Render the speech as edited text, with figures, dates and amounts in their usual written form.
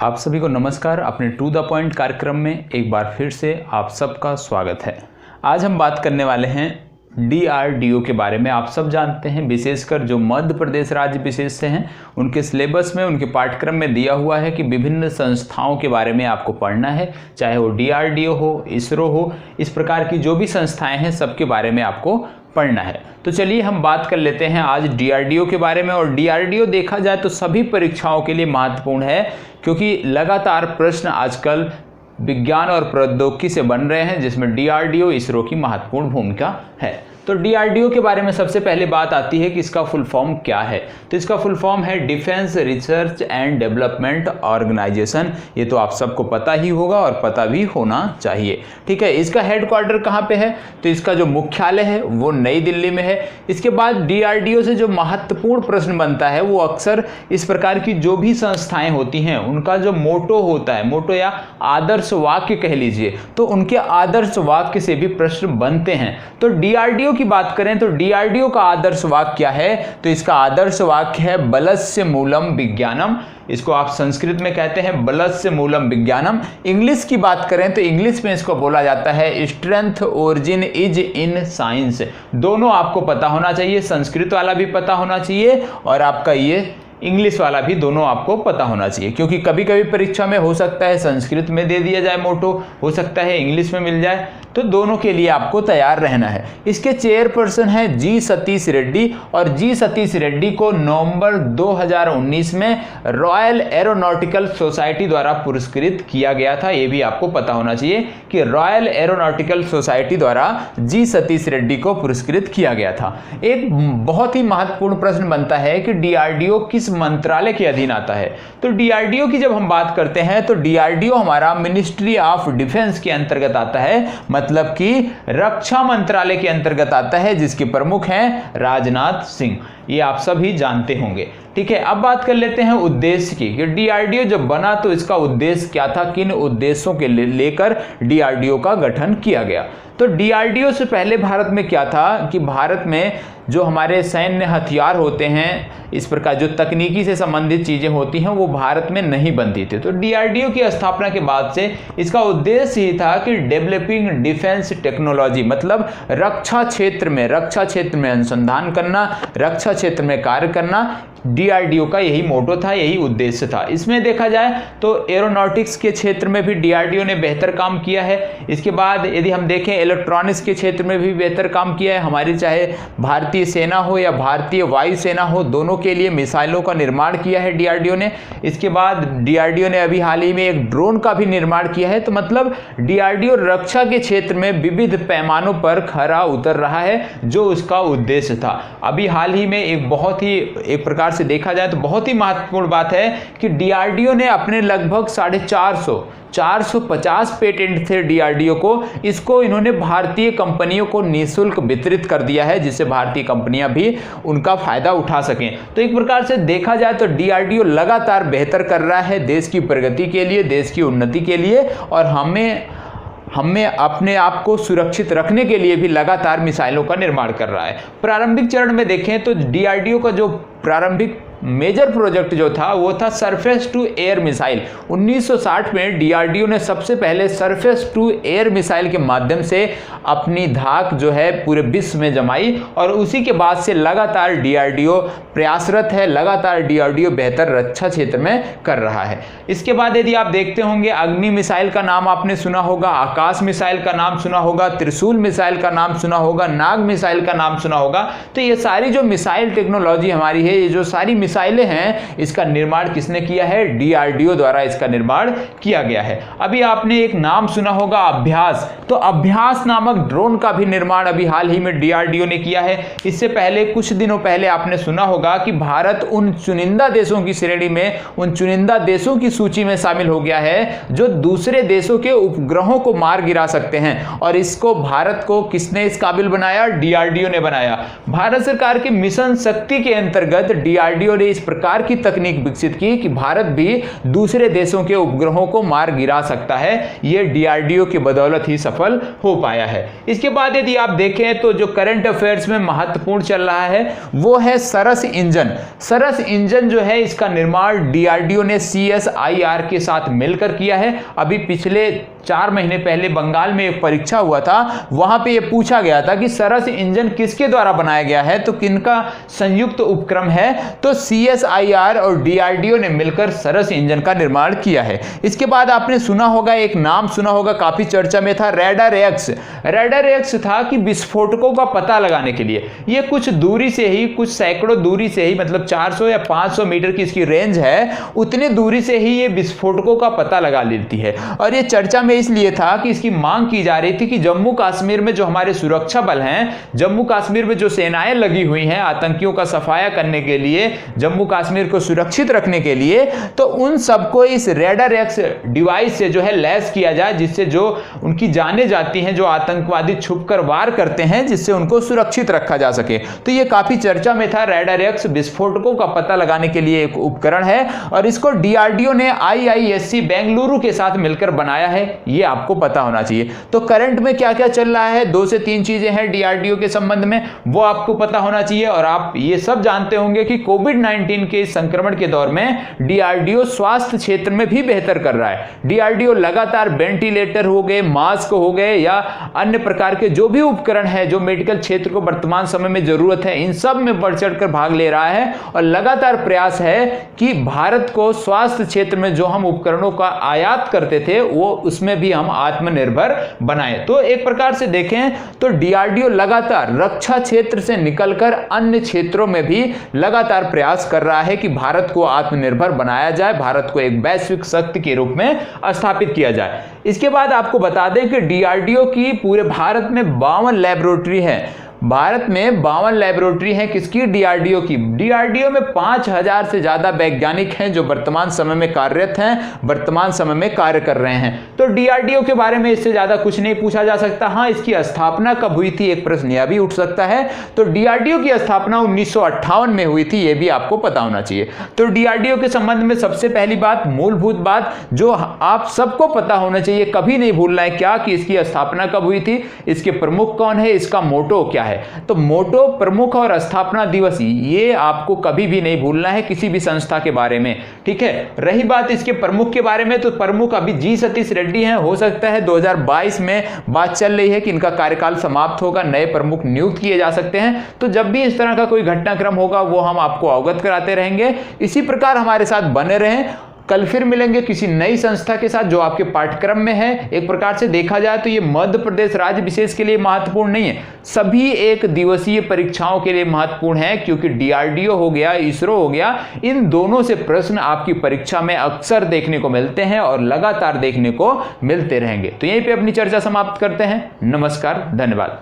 आप सभी को नमस्कार। अपने टू द पॉइंट कार्यक्रम में एक बार फिर से आप सबका स्वागत है। आज हम बात करने वाले हैं DRDO के बारे में। आप सब जानते हैं, विशेषकर जो मध्य प्रदेश राज्य विशेष से हैं, उनके सिलेबस में, उनके पाठ्यक्रम में दिया हुआ है कि विभिन्न संस्थाओं के बारे में आपको पढ़ना है, चाहे वो DRDO हो, इसरो हो, इस प्रकार की जो भी संस्थाएं हैं सबके बारे में आपको पढ़ना है। तो चलिए हम बात कर लेते हैं आज DRDO के बारे में। और DRDO देखा जाए तो सभी परीक्षाओं के लिए महत्वपूर्ण है, क्योंकि लगातार प्रश्न आजकल विज्ञान और प्रौद्योगिकी से बन रहे हैं, जिसमें DRDO इसरो की महत्वपूर्ण भूमिका है। तो DRDO के बारे में सबसे पहले बात आती है कि इसका फुल फॉर्म क्या है। तो इसका फुल फॉर्म है defence research and development organisation. ये तो आप सबको पता ही होगा और पता भी होना चाहिए, ठीक है। इसका हेडक्वार्टर कहाँ पे है? तो इसका जो मुख्यालय है वो नई दिल्ली में है। इसके बाद DRDO से जो महत्वपूर्ण प्रश्न बनता है वो अक्सर इस प्रकार की जो भी संस्थाएं होती हैं उनका जो मोटो होता है, मोटो या आदर्श वाक्य कह लीजिए, तो उनके आदर्श वाक्य से भी प्रश्न बनते हैं। तो DRDO की बात करें तो DRDO का आदर्श वाक्य क्या है? तो इसका आदर्श वाक्य है बलस्य मूलम विज्ञानम। इसको आप संस्कृत में कहते हैं बलस्य मूलम विज्ञानम। इंग्लिश की बात करें तो इंग्लिश में इसको बोला जाता है strength origin is in science. दोनों आपको पता होना चाहिए, संस्कृत वाला भी पता होना चाहिए और आपका ये इंग्लिश वाला भी, दोनों आपको पता होना चाहिए, क्योंकि कभी कभी परीक्षा में हो सकता है संस्कृत में दे दिया जाए मोटो, हो सकता है इंग्लिश में मिल जाए, तो दोनों के लिए आपको तैयार रहना है। इसके चेयरपर्सन है जी सतीश रेड्डी, और जी सतीश रेड्डी को नवंबर 2019 में रॉयल एरोनॉटिकल सोसाइटी द्वारा पुरस्कृत किया गया था। ये भी आपको पता होना चाहिए कि रॉयल एरोनॉटिकल सोसाइटी द्वारा जी सतीश रेड्डी को पुरस्कृत किया गया था। एक बहुत ही महत्वपूर्ण प्रश्न बनता है कि DRDO किस मंत्रालय के अधीन आता है? तो DRDO की जब हम बात करते हैं तो DRDO हमारा मिनिस्ट्री ऑफ डिफेंस के अंतर्गत आता है, मतलब कि रक्षा मंत्रालय के अंतर्गत आता है, जिसके प्रमुख हैं राजनाथ सिंह। ये आप सभी जानते होंगे, ठीक है। अब बात कर लेते हैं उद्देश्य की कि DRDO जब बना तो इसका उद्देश्य क्या था, किन उद्देश्यों के लेकर DRDO का गठन किया गया। तो DRDO से पहले भारत में क्या था कि भारत में जो हमारे सैन्य हथियार होते हैं, इस प्रकार जो तकनीकी से संबंधित चीजें होती हैं, वो भारत में नहीं बनती थी। तो DRDO की स्थापना के बाद से इसका उद्देश्य ही था कि डेवलपिंग डिफेंस टेक्नोलॉजी, मतलब रक्षा क्षेत्र में अनुसंधान करना, रक्षा क्षेत्र में कार्य करना। DRDO का यही मोटो था, यही उद्देश्य था। इसमें देखा जाए तो एरोनॉटिक्स के क्षेत्र में भी DRDO ने बेहतर काम किया है। इसके बाद यदि हम देखें इलेक्ट्रॉनिक्स के क्षेत्र में भी बेहतर काम किया है। हमारी चाहे भारतीय सेना हो या भारतीय वायुसेना हो, दोनों के लिए मिसाइलों का निर्माण किया है DRDO ने। इसके बाद DRDO ने अभी हाल ही में एक ड्रोन का भी निर्माण किया है। तो मतलब DRDO रक्षा के क्षेत्र में विविध पैमानों पर खरा उतर रहा है, जो उसका उद्देश्य था। अभी हाल ही में एक प्रकार से देखा जाए तो बहुत ही महत्वपूर्ण बात है कि DRDO ने अपने लगभग 450 पेटेंट थे DRDO को, इसको इन्होंने भारतीय कंपनियों को निःशुल्क वितरित कर दिया है, जिससे भारतीय कंपनियां भी उनका फायदा उठा सकें। तो एक प्रकार से देखा जाए तो DRDO लगातार बेहतर कर रहा है देश की प्रगति के लिए, देश की उन्नति के लिए, और हमें अपने आप को सुरक्षित रखने के लिए भी लगातार मिसाइलों का निर्माण कर रहा है। प्रारंभिक चरण में देखें तो DRDO का जो प्रारंभिक मेजर प्रोजेक्ट जो था वो था सरफेस टू एयर मिसाइल। 1960 में DRDO ने सबसे पहले सरफेस टू एयर मिसाइल के माध्यम से अपनी धाक जो है पूरे विश्व में जमाई, और उसी के बाद से लगातार DRDO प्रयासरत है, लगातार DRDO बेहतर रक्षा क्षेत्र में कर रहा है। इसके बाद यदि आप देखते होंगे, अग्नि मिसाइल का नाम आपने सुना होगा, आकाश मिसाइल का नाम सुना होगा, त्रिशूल मिसाइल का नाम सुना होगा, नाग मिसाइल का नाम सुना होगा। तो ये सारी जो मिसाइल टेक्नोलॉजी हमारी है, ये जो सारी मिसाइलें हैं, इसका निर्माण किसने किया है? DRDO द्वारा इसका निर्माण किया गया है। अभी आपने एक नाम सुना होगा अभ्यास, तो अभ्यास नामक ड्रोन का भी निर्माण अभी हाल ही में DRDO ने किया है। इससे पहले कुछ दिनों पहले आपने सुना होगा कि भारत उन चुनिंदा देशों की श्रेणी में, उन चुनिंदा देशों की सूची में शामिल हो गया है जो दूसरे देशों के उपग्रहों को मार गिरा सकते हैं, और इसको भारत को किसने इस काबिल बनाया? DRDO ने बनाया। भारत सरकार के मिशन शक्ति के अंतर्गत DRDO डीआरडीओ ने इस प्रकार की तकनीक विकसित की कि भारत भी दूसरे देशों के उपग्रहों को मार गिरा सकता है। यह डीआरडीओ की बदौलत ही सफल हो पाया है। इसके बाद यदि आप देखें तो जो करंट अफेयर्स में महत्वपूर्ण चल रहा है वो है सरस इंजन। सरस इंजन जो है इसका निर्माण डीआरडीओ ने CSIR के साथ मिलकर किया है। अभी पिछले 4 महीने पहले बंगाल में एक परीक्षा हुआ था, वहां पे यह पूछा गया था कि सरस इंजन किसके द्वारा बनाया गया है, तो किनका संयुक्त उपक्रम है, तो CSIR और डीआरडीओ ने मिलकर सरस इंजन का निर्माण किया है। इसके बाद आपने सुना होगा, एक नाम सुना होगा, काफी चर्चा में था, रैडर एक्स। रैडर एक्स था कि विस्फोटकों का पता लगाने के लिए यह कुछ दूरी से ही, कुछ सैकड़ों दूरी से ही, मतलब 400 या 500 मीटर की इसकी रेंज है, उतनी दूरी से ही ये विस्फोटकों का पता लगा लेती है। और ये चर्चा में इसलिए था कि इसकी मांग की जा रही थी कि जम्मू कश्मीर में जो हमारे सुरक्षा बल हैं, जम्मू कश्मीर में जो सेनाएं लगी हुई हैं आतंकियों का सफाया करने के लिए, जम्मू कश्मीर को सुरक्षित रखने के लिए, तो उन सबको इस रैडर एक्स डिवाइस से जो है लैस किया जाए, जिससे जो उनकी जानें जाती हैं, जो आतंकवादी छुपकर वार करते हैं, जिससे उनको सुरक्षित रखा जा सके। तो ये काफी चर्चा में था। रैडर एक्स विस्फोटकों का पता लगाने के लिए एक उपकरण है और इसको डीआरडीओ ने IISc बेंगलुरु के साथ मिलकर बनाया है, ये आपको पता होना चाहिए। तो करंट में क्या क्या चल रहा है, 2 से 3 चीजें हैं डीआरडीओ के संबंध में, वो आपको पता होना चाहिए। और आप ये सब जानते होंगे कि कोविड-19 के संक्रमण के दौर में डीआरडीओ स्वास्थ्य क्षेत्र में भी बेहतर कर रहा है। डीआरडीओ लगातार वेंटिलेटर हो गए, मास्क हो गए या अन्य प्रकार के जो भी उपकरण है जो मेडिकल क्षेत्र को वर्तमान समय में जरूरत है, इन सब में बढ़ चढ़कर भाग ले रहा है और लगातार प्रयास है कि भारत को स्वास्थ्य क्षेत्र में जो हम उपकरणों का आयात करते थे वो उसमें भी हम आत्मनिर्भर बनाएं। तो एक प्रकार से देखें तो डीआरडीओ लगातार रक्षा क्षेत्र से निकलकर अन्य क्षेत्रों में भी लगातार प्रयास कर रहा है कि भारत को आत्मनिर्भर बनाया जाए, भारत को एक वैश्विक शक्ति के रूप में स्थापित किया जाए। इसके बाद आपको बता दें कि डीआरडीओ की पूरे भारत में 52 लैबोरेटरी है। भारत में 52 लैबोरेटरी हैं, किसकी, डीआरडीओ की। डीआरडीओ में 5000 से ज्यादा वैज्ञानिक हैं जो वर्तमान समय में कार्यरत हैं, वर्तमान समय में कार्य कर रहे हैं। तो डीआरडीओ के बारे में इससे ज्यादा कुछ नहीं पूछा जा सकता। हाँ, इसकी स्थापना कब हुई थी, एक प्रश्न यह भी उठ सकता है। तो डीआरडीओ की स्थापना 1958 में हुई थी, यह भी आपको पता होना चाहिए। तो डीआरडीओ के संबंध में सबसे पहली बात, मूलभूत बात जो आप सबको पता होना चाहिए, कभी नहीं भूलना है, क्या कि इसकी स्थापना कब हुई थी, इसके प्रमुख कौन है, इसका मोटो क्या है। तो मोटो, प्रमुख और स्थापना दिवस, ये आपको कभी भी नहीं भूलना है किसी भी संस्था के बारे में, ठीक है। रही बात इसके प्रमुख के बारे में, तो प्रमुख अभी जी सतीश रेड्डी हैं। हो सकता है 2022 में बात चल रही है कि इनका कार्यकाल समाप्त होगा, नए प्रमुख नियुक्त किए जा सकते हैं। तो जब भी इस तरह का कोई घटनाक्रम होगा वो हम आपको अवगत कराते रहेंगे। इसी प्रकार हमारे साथ बने रहें। कल फिर मिलेंगे किसी नई संस्था के साथ जो आपके पाठ्यक्रम में है। एक प्रकार से देखा जाए तो ये मध्य प्रदेश राज्य विशेष के लिए महत्वपूर्ण नहीं है, सभी 1 दिवसीय परीक्षाओं के लिए महत्वपूर्ण है, क्योंकि डीआरडीओ हो गया, इसरो हो गया, इन दोनों से प्रश्न आपकी परीक्षा में अक्सर देखने को मिलते हैं और लगातार देखने को मिलते रहेंगे। तो यहीं पे अपनी चर्चा समाप्त करते हैं। नमस्कार, धन्यवाद।